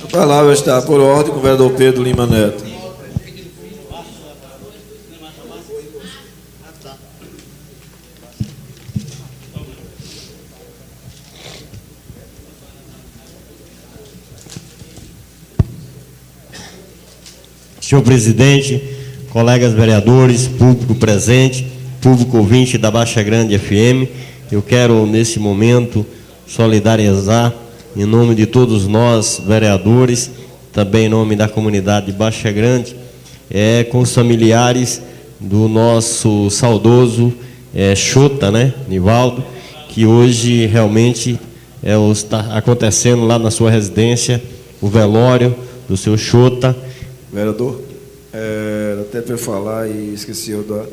A palavra está por ordem com o vereador Pedro Lima Neto. Senhor presidente, colegas vereadores, público presente, público ouvinte da Baixa Grande FM, eu quero, nesse momento, solidarizar, em nome de todos nós, vereadores, também em nome da comunidade de Baixa Grande, com os familiares do nosso saudoso Xota, Nivaldo, que hoje realmente está acontecendo lá na sua residência, o velório do seu Xota. Vereador, até para falar e esqueci do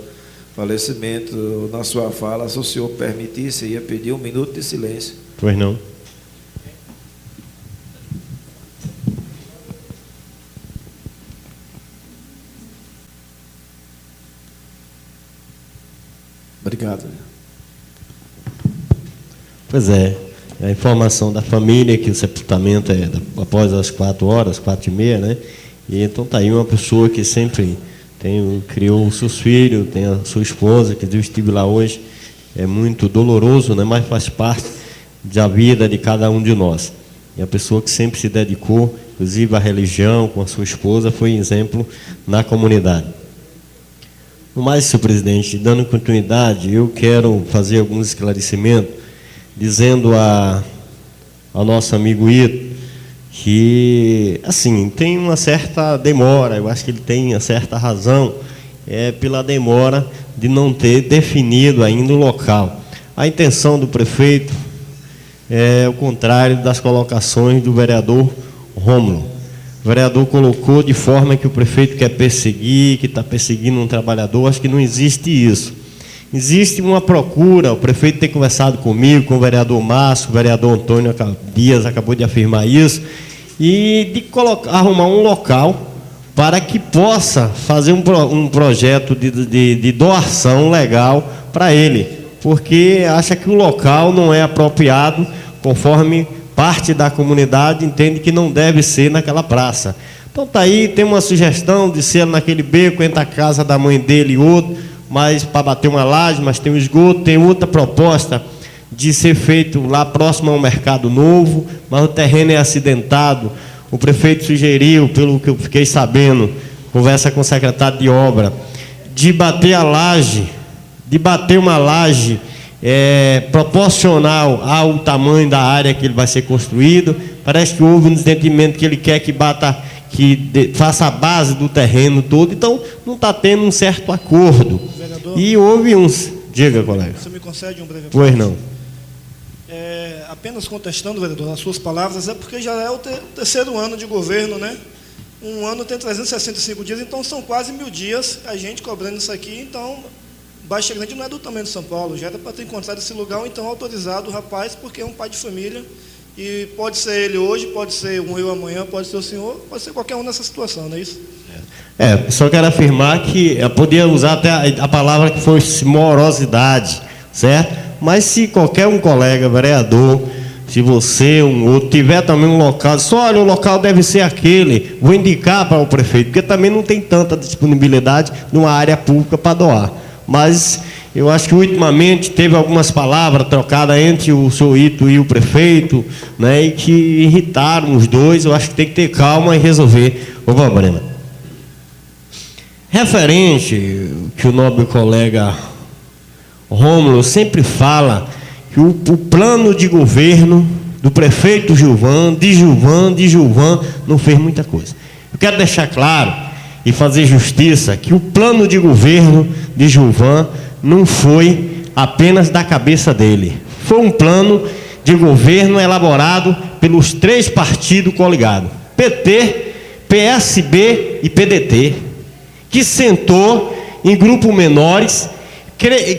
falecimento, na sua fala, se o senhor permitisse, ia pedir 1 minuto de silêncio. Pois não. Obrigado. Pois é, a informação da família que o sepultamento é após as 4 horas, 4h30, E então está aí uma pessoa que sempre criou os seus filhos, tem a sua esposa, que eu estive lá hoje, é muito doloroso, mas faz parte da vida de cada um de nós. E a pessoa que sempre se dedicou, inclusive à religião, com a sua esposa, foi exemplo na comunidade. No mais, senhor presidente, dando continuidade, eu quero fazer alguns esclarecimentos, dizendo ao nosso amigo Ito, que, assim, tem uma certa demora, eu acho que ele tem uma certa razão, pela demora de não ter definido ainda o local. A intenção do prefeito é o contrário das colocações do vereador Rômulo. O vereador colocou de forma que o prefeito quer perseguir, que está perseguindo um trabalhador. Acho que não existe isso. Existe uma procura, o prefeito tem conversado comigo, com o vereador Márcio, o vereador Antônio Dias acabou de afirmar isso, e de arrumar um local para que possa fazer um projeto de doação legal para ele, porque acha que o local não é apropriado, conforme parte da comunidade entende que não deve ser naquela praça. Então está aí, tem uma sugestão de ser naquele beco entre a casa da mãe dele e outro, mas para bater uma laje, mas tem um esgoto. Tem outra proposta de ser feito lá próximo ao Mercado Novo, mas o terreno é acidentado. O prefeito sugeriu, pelo que eu fiquei sabendo, conversa com o secretário de obra, de bater a laje, de bater uma laje proporcional ao tamanho da área que ele vai ser construído. Parece que houve um desentendimento que ele quer que bata, faça a base do terreno todo, então não está tendo um certo acordo. Vereador, e houve uns... Diga, colega. Você me concede um breve... Pois não. Apenas contestando, vereador, as suas palavras, porque já é o terceiro ano de governo, Um ano tem 365 dias, então são quase 1000 dias a gente cobrando isso aqui. Então, Baixa Grande não é do tamanho de São Paulo, já era para ter encontrado esse lugar, ou então autorizado o rapaz, porque é um pai de família, e pode ser ele hoje, pode ser eu amanhã, pode ser o senhor, pode ser qualquer um nessa situação, não é isso? Só quero afirmar que eu podia usar até a palavra que fosse morosidade, certo? Mas se qualquer um colega vereador, se você, um outro, tiver também um local, só olha, o local deve ser aquele, vou indicar para o prefeito, porque também não tem tanta disponibilidade numa área pública para doar. Mas eu acho que ultimamente teve algumas palavras trocadas entre o senhor Ito e o prefeito, e que irritaram os dois. Eu acho que tem que ter calma e resolver o problema. Referente que o nobre colega Rômulo sempre fala que o plano de governo do prefeito Gilvan não fez muita coisa. Eu quero deixar claro e fazer justiça que o plano de governo de Gilvan não foi apenas da cabeça dele. Foi um plano de governo elaborado pelos 3 partidos coligados, PT, PSB e PDT, que sentou em grupos menores,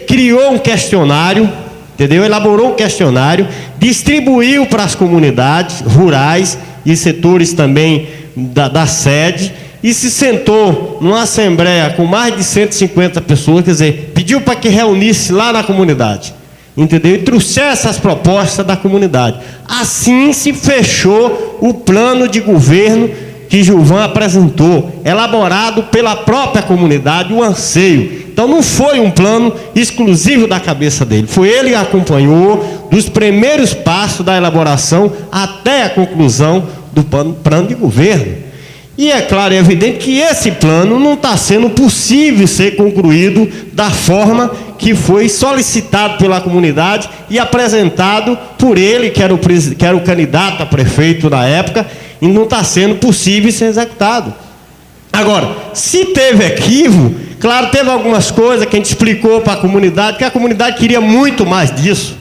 criou um questionário, entendeu? Elaborou um questionário, distribuiu para as comunidades rurais e setores também da sede, e se sentou numa assembleia com mais de 150 pessoas, quer dizer, pediu para que reunisse lá na comunidade. entendeu? E trouxesse as propostas da comunidade. Assim se fechou o plano de governo que Gilvan apresentou, elaborado pela própria comunidade, o anseio. Então não foi um plano exclusivo da cabeça dele, foi ele que acompanhou dos primeiros passos da elaboração até a conclusão do plano de governo. E é claro e evidente que esse plano não está sendo possível ser concluído da forma que foi solicitado pela comunidade e apresentado por ele, que era o candidato a prefeito na época, e não está sendo possível ser executado. Agora, se teve equívoco, claro, teve algumas coisas que a gente explicou para a comunidade, que a comunidade queria muito mais disso,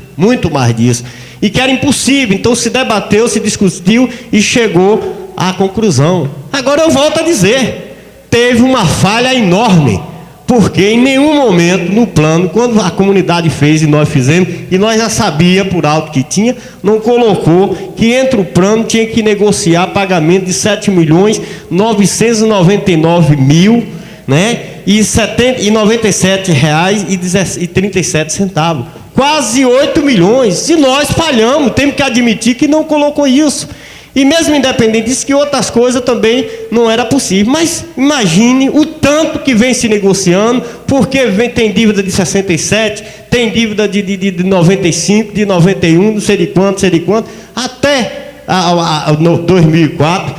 e que era impossível. Então se debateu, se discutiu e chegou à conclusão. Agora eu volto a dizer, teve uma falha enorme, porque em nenhum momento no plano, quando a comunidade fez e nós fizemos, e nós já sabia por alto que tinha, não colocou que entre o plano tinha que negociar pagamento de R$7.999.000, né, e R$ 97,37, quase 8 milhões, e nós falhamos, temos que admitir que não colocou isso. E mesmo independente disso, que outras coisas também não era possível. Mas imagine o tanto que vem se negociando, porque tem dívida de 67, tem dívida de 95, de 91, não sei de quanto, até no 2004,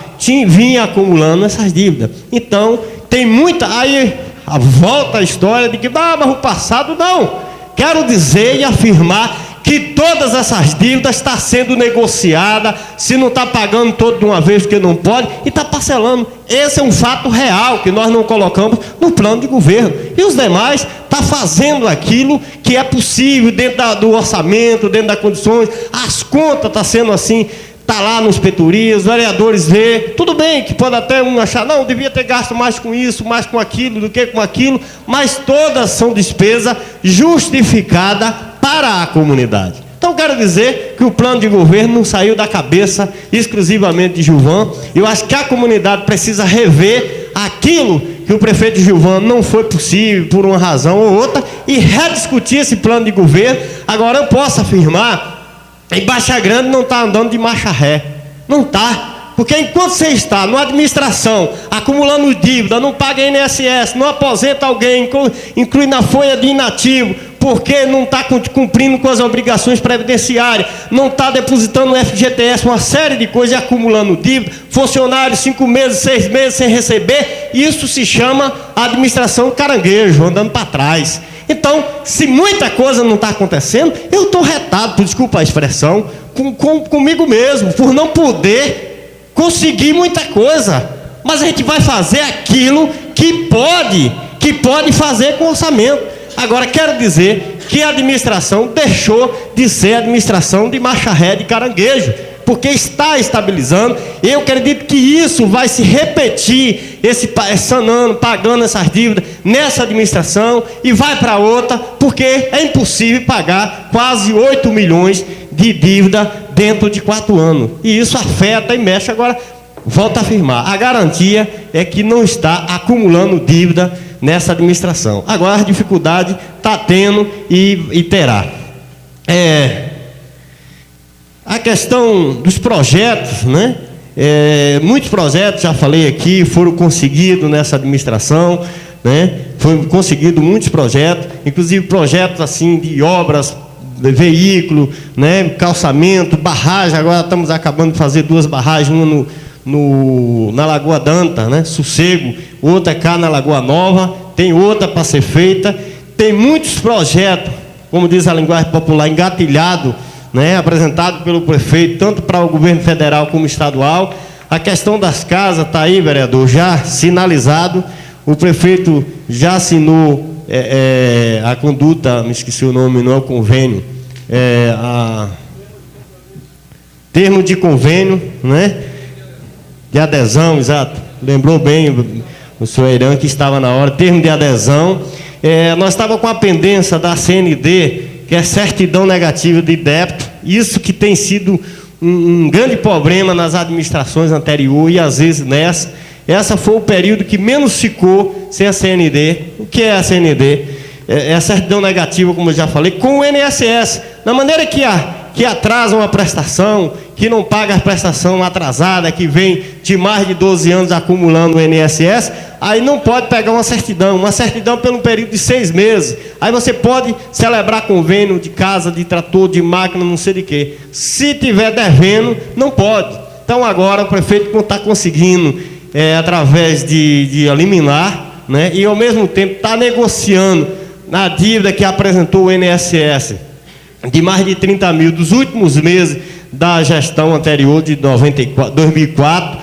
vinha acumulando essas dívidas. Então, tem muita... Aí volta a história de que, mas o passado não. Quero dizer e afirmar que todas essas dívidas estão sendo negociadas, se não está pagando todo de uma vez porque não pode, e está parcelando. Esse é um fato real que nós não colocamos no plano de governo. E os demais estão fazendo aquilo que é possível dentro do orçamento, dentro das condições. As contas estão sendo assim, está lá nos inspetorias, os vereadores vê, tudo bem que pode até um achar, não, devia ter gasto mais com isso, mais com aquilo, do que com aquilo, mas todas são despesas justificadas para a comunidade. Então quero dizer que o plano de governo não saiu da cabeça exclusivamente de Gilvan. Eu acho que a comunidade precisa rever aquilo que o prefeito Gilvan não foi possível por uma razão ou outra e rediscutir esse plano de governo. Agora eu posso afirmar, em Baixa Grande não está andando de marcha ré, não está. Porque enquanto você está numa administração acumulando dívida, não paga INSS, não aposenta alguém, inclui na folha de inativo, porque não está cumprindo com as obrigações previdenciárias, não está depositando no FGTS, uma série de coisas e acumulando dívida, funcionários 5 meses, 6 meses sem receber, isso se chama administração caranguejo, andando para trás. Então, se muita coisa não está acontecendo, eu estou retado, desculpa a expressão, comigo mesmo, por não poder conseguir muita coisa, mas a gente vai fazer aquilo que pode fazer com orçamento. Agora, quero dizer que a administração deixou de ser administração de marcha ré, de caranguejo, porque está estabilizando. Eu acredito que isso vai se repetir, esse ano, pagando essas dívidas nessa administração, e vai para outra, porque é impossível pagar quase 8 milhões de dívida dentro de 4 anos. E isso afeta e mexe. Agora, volto a afirmar, a garantia é que não está acumulando dívida nessa administração. Agora a dificuldade está tendo e terá. A questão dos projetos, né? Muitos projetos, já falei aqui, foram conseguidos nessa administração, né? Foram conseguidos muitos projetos, inclusive projetos assim de obras, de veículo, né? Calçamento, barragem. Agora estamos acabando de fazer 2 barragens, uma na Lagoa Danta, né? Sossego, outra cá na Lagoa Nova, tem outra para ser feita. Tem muitos projetos, como diz a linguagem popular, engatilhado, né? Apresentado pelo prefeito, tanto para o governo federal como estadual. A questão das casas está aí, vereador, já sinalizado. O prefeito já assinou a conduta, me esqueci o nome, não é o convênio, termo de convênio, né? De adesão, exato, lembrou bem o senhor Irã, que estava na hora, termo de adesão. Nós estávamos com a pendência da CND, que é certidão negativa de débito, isso que tem sido um grande problema nas administrações anteriores e às vezes essa foi o período que menos ficou sem a CND. O que é a CND? é a certidão negativa, como eu já falei, com o INSS. Na maneira que atrasa uma prestação, que não paga a prestação atrasada, que vem de mais de 12 anos acumulando o INSS, aí não pode pegar uma certidão pelo período de 6 meses. Aí você pode celebrar convênio de casa, de trator, de máquina, não sei de quê. Se tiver devendo, não pode. Então agora o prefeito não está conseguindo, através de eliminar, né, e ao mesmo tempo está negociando na dívida que apresentou o INSS, de mais de 30 mil dos últimos meses da gestão anterior de 2004,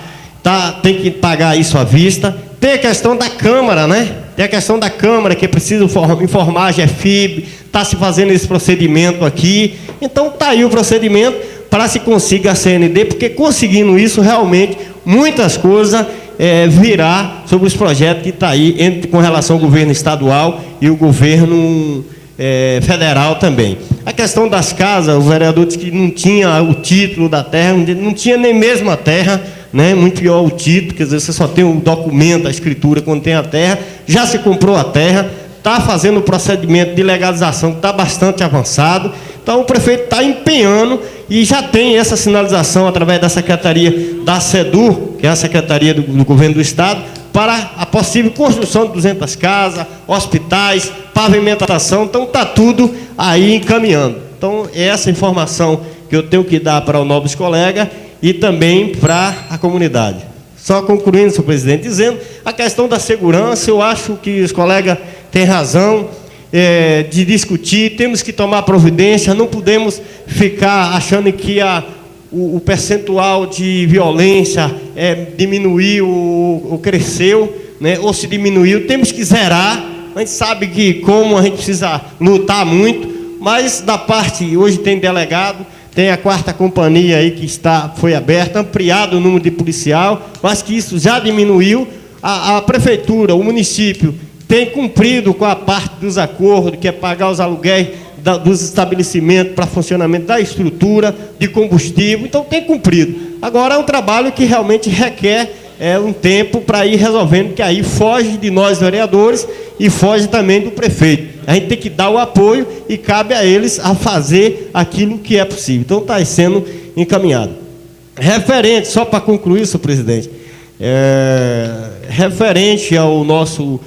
tem que pagar isso à vista. Tem a questão da Câmara, né? Tem a questão da Câmara, que precisa informar a GEFIB, está se fazendo esse procedimento aqui. Então está aí o procedimento para se consiga a CND, porque conseguindo isso, realmente, muitas coisas virá sobre os projetos que está aí com relação ao governo estadual e o governo federal também. A questão das casas, o vereador disse que não tinha o título da terra, não tinha nem mesmo a terra, né? Muito pior o título, quer dizer, você só tem o documento, a escritura quando tem a terra, já se comprou a terra, está fazendo o procedimento de legalização que está bastante avançado. Então o prefeito está empenhando e já tem essa sinalização através da Secretaria da SEDUR, que é a Secretaria do Governo do Estado, para a possível construção de 200 casas, hospitais, pavimentação. Então está tudo aí encaminhando. Então essa informação que eu tenho que dar para o nobres colega e também para a comunidade. Só concluindo, senhor presidente, dizendo a questão da segurança, eu acho que os colegas têm razão de discutir, temos que tomar providência, não podemos ficar achando que o percentual de violência diminuiu ou cresceu, né, ou se diminuiu, temos que zerar. A gente sabe que como a gente precisa lutar muito, mas da parte, hoje tem delegado, tem a 4ª companhia aí que foi aberta, ampliado o número de policial, mas que isso já diminuiu. A prefeitura, o município, tem cumprido com a parte dos acordos, que é pagar os aluguéis dos estabelecimentos para funcionamento da estrutura, de combustível, então tem cumprido. Agora é um trabalho que realmente requer um tempo para ir resolvendo, que aí foge de nós vereadores e foge também do prefeito. A gente tem que dar o apoio e cabe a eles a fazer aquilo que é possível. Então está sendo encaminhado. Referente, só para concluir, senhor presidente, referente ao nosso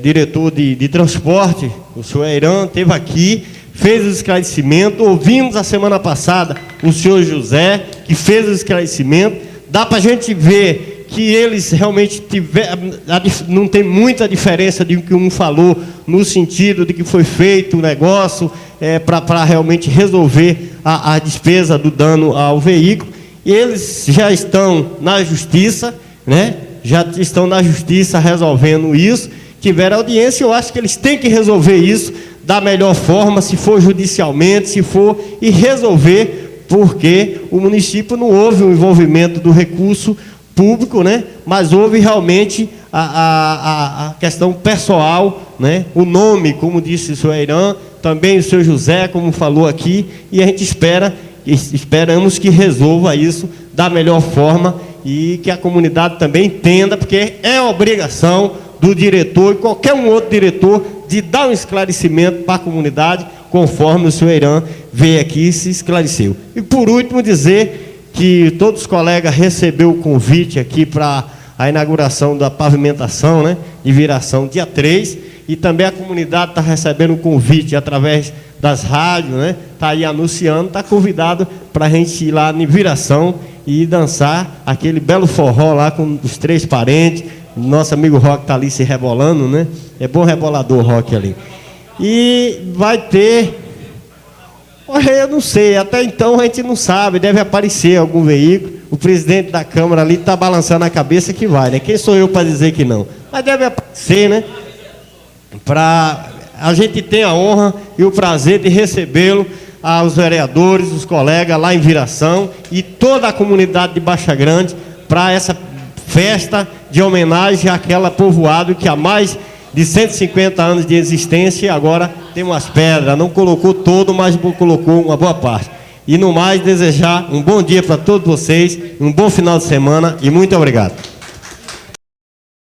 diretor de transporte, o senhor Eiran, esteve aqui, fez o esclarecimento. Ouvimos a semana passada o senhor José, que fez o esclarecimento. Dá para a gente ver que eles realmente não tem muita diferença de o que um falou, no sentido de que foi feito o negócio para realmente resolver a despesa do dano ao veículo. E eles já estão na justiça, né? Já estão na justiça resolvendo isso. Tiveram audiência, eu acho que eles têm que resolver isso da melhor forma, se for judicialmente, se for, e resolver, porque o município não houve o envolvimento do recurso público, né? Mas houve realmente a questão pessoal, né? O nome, como disse o senhor Eiran, também o senhor José, como falou aqui, e a gente esperamos que resolva isso da melhor forma e que a comunidade também entenda, porque é obrigação do diretor e qualquer um outro diretor de dar um esclarecimento para a comunidade, conforme o senhor Eiran veio aqui e se esclareceu. E por último dizer que todos os colegas receberam o convite aqui para a inauguração da pavimentação, né, de Viração, dia 3, e também a comunidade está recebendo o convite através das rádios, né, está aí anunciando, está convidado para a gente ir lá em Viração e dançar aquele belo forró lá com os 3 parentes. Nosso amigo Roque está ali se rebolando, né? É bom rebolador o Roque ali. E vai ter... Olha, eu não sei, até então a gente não sabe, deve aparecer algum veículo. O presidente da Câmara ali está balançando a cabeça que vai, né? Quem sou eu para dizer que não? Mas deve aparecer, né? A gente tem a honra e o prazer de recebê-lo, aos vereadores, os colegas lá em Viração e toda a comunidade de Baixa Grande para essa festa de homenagem àquela povoado que há mais de 150 anos de existência e agora tem umas pedras, não colocou todo, mas colocou uma boa parte. E no mais, desejar um bom dia para todos vocês, um bom final de semana e muito obrigado.